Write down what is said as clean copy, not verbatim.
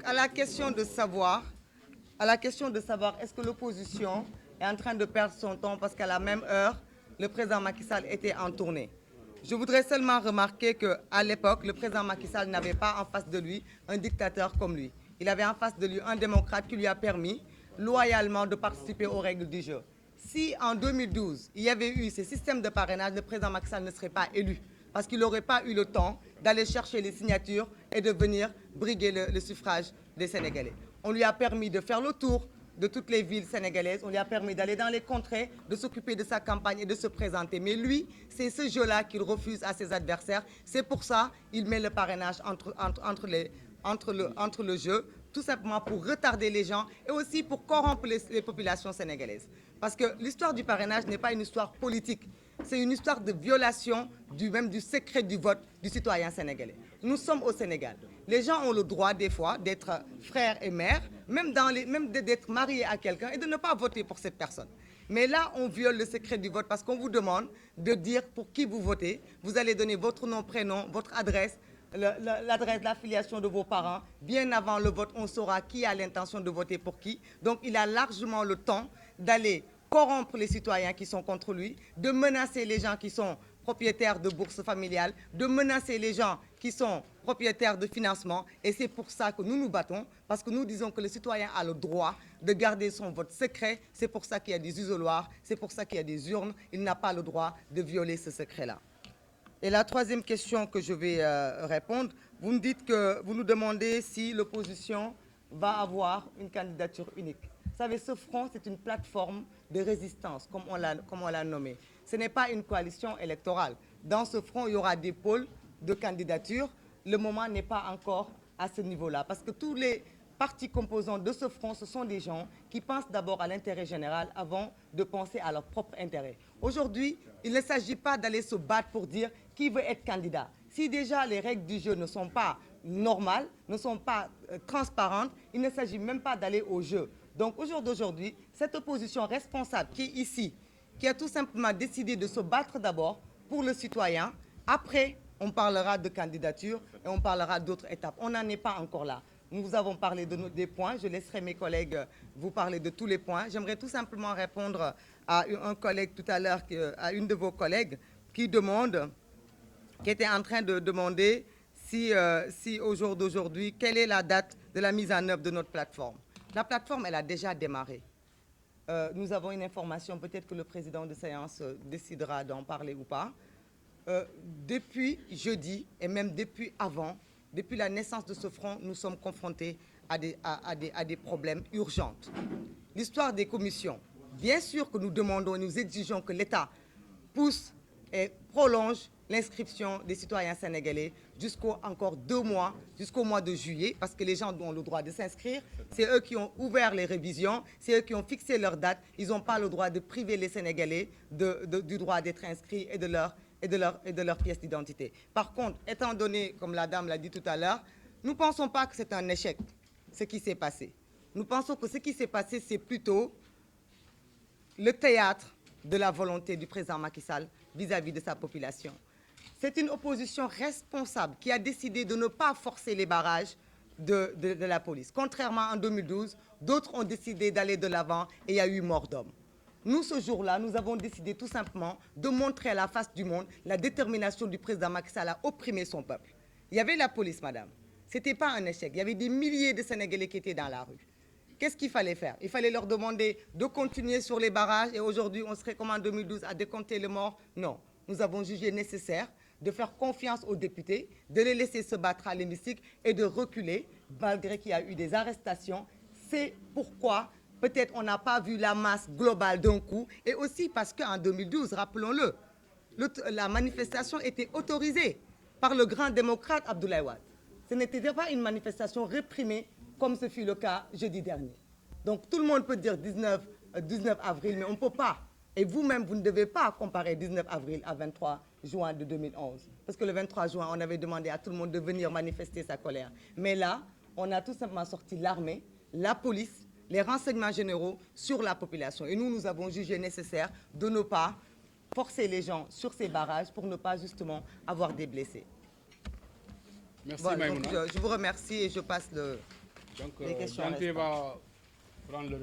à la question de savoir, est-ce que l'opposition est en train de perdre son temps parce qu'à la même heure, le président Macky Sall était en tournée. Je voudrais seulement remarquer qu'à l'époque, le président Macky Sall n'avait pas en face de lui un dictateur comme lui. Il avait en face de lui un démocrate qui lui a permis loyalement de participer aux règles du jeu. Si en 2012, il y avait eu ce système de parrainage, le président Macky Sall ne serait pas élu parce qu'il n'aurait pas eu le temps d'aller chercher les signatures et de venir briguer le suffrage des Sénégalais. On lui a permis de faire le tour de toutes les villes sénégalaises, on lui a permis d'aller dans les contrées, de s'occuper de sa campagne et de se présenter. Mais lui, c'est ce jeu-là qu'il refuse à ses adversaires. C'est pour ça qu'il met le parrainage entre le jeu, tout simplement pour retarder les gens et aussi pour corrompre les populations sénégalaises. Parce que l'histoire du parrainage n'est pas une histoire politique, c'est une histoire de violation même du secret du vote du citoyen sénégalais. Nous sommes au Sénégal. Les gens ont le droit des fois d'être frères et mères, même d'être mariés à quelqu'un et de ne pas voter pour cette personne. Mais là, on viole le secret du vote parce qu'on vous demande de dire pour qui vous votez. Vous allez donner votre nom, prénom, votre adresse, l'adresse, l'affiliation de vos parents. Bien avant le vote, on saura qui a l'intention de voter pour qui. Donc, il a largement le temps d'aller corrompre les citoyens qui sont contre lui, de menacer les gens qui sont propriétaires de bourses familiales, de menacer les gens qui sont propriétaires de financement. Et c'est pour ça que nous nous battons, parce que nous disons que le citoyen a le droit de garder son vote secret. C'est pour ça qu'il y a des isoloirs, c'est pour ça qu'il y a des urnes. Il n'a pas le droit de violer ce secret-là. Et la troisième question que je vais répondre, vous nous dites que vous nous demandez si l'opposition va avoir une candidature unique. Vous savez, ce front, c'est une plateforme de résistance, comme on l'a nommé. Ce n'est pas une coalition électorale. Dans ce front, il y aura des pôles de candidature. Le moment n'est pas encore à ce niveau-là, parce que tous les partis composants de ce front, ce sont des gens qui pensent d'abord à l'intérêt général avant de penser à leur propre intérêt. Aujourd'hui, il ne s'agit pas d'aller se battre pour dire qui veut être candidat. Si déjà les règles du jeu ne sont pas normales, ne sont pas transparentes, il ne s'agit même pas d'aller au jeu. Donc au jour d'aujourd'hui, cette opposition responsable qui est ici, qui a tout simplement décidé de se battre d'abord pour le citoyen, après on parlera de candidature et on parlera d'autres étapes. On n'en est pas encore là. Nous avons parlé des points, je laisserai mes collègues vous parler de tous les points. J'aimerais tout simplement répondre à un collègue tout à l'heure, à une de vos collègues, qui était en train de demander si au jour d'aujourd'hui, quelle est la date de la mise en œuvre de notre plateforme. La plateforme, elle a déjà démarré. Nous avons une information, peut-être que le président de séance décidera d'en parler ou pas. Depuis jeudi, et même depuis avant, depuis la naissance de ce front, nous sommes confrontés à des problèmes urgents. L'histoire des commissions, bien sûr que nous demandons et nous exigeons que l'État pousse et prolonge l'inscription des citoyens sénégalais jusqu'au encore 2 mois, jusqu'au mois de juillet, parce que les gens ont le droit de s'inscrire. C'est eux qui ont ouvert les révisions, c'est eux qui ont fixé leur date. Ils n'ont pas le droit de priver les Sénégalais du droit d'être inscrits et de leur pièce d'identité. Par contre, étant donné, comme la dame l'a dit tout à l'heure, nous ne pensons pas que c'est un échec, ce qui s'est passé. Nous pensons que ce qui s'est passé, c'est plutôt le théâtre de la volonté du président Macky Sall vis-à-vis de sa population. C'est une opposition responsable qui a décidé de ne pas forcer les barrages de la police. Contrairement en 2012, d'autres ont décidé d'aller de l'avant et il y a eu mort d'homme. Nous, ce jour-là, nous avons décidé tout simplement de montrer à la face du monde la détermination du président Macky Sall à opprimer son peuple. Il y avait la police, madame. Ce n'était pas un échec. Il y avait des milliers de Sénégalais qui étaient dans la rue. Qu'est-ce qu'il fallait faire? Il fallait leur demander de continuer sur les barrages et aujourd'hui, on serait comme en 2012 à décompter les morts? Non. Nous avons jugé nécessaire de faire confiance aux députés, de les laisser se battre à l'hémicycle et de reculer, malgré qu'il y a eu des arrestations. C'est pourquoi peut-être on n'a pas vu la masse globale d'un coup, et aussi parce qu'en 2012, rappelons-le, la manifestation était autorisée par le grand démocrate Abdoulaye Wade. Ce n'était pas une manifestation réprimée comme ce fut le cas jeudi dernier. Donc tout le monde peut dire 19 avril, mais on ne peut pas. Et vous-même, vous ne devez pas comparer 19 avril à 23 juin de 2011. Parce que le 23 juin, on avait demandé à tout le monde de venir manifester sa colère. Mais là, on a tout simplement sorti l'armée, la police, les renseignements généraux sur la population. Et nous, nous avons jugé nécessaire de ne pas forcer les gens sur ces barrages pour ne pas justement avoir des blessés. Merci, voilà, Maïmouna. donc je vous remercie et je passe le... les questions Dianté restantes. va prendre le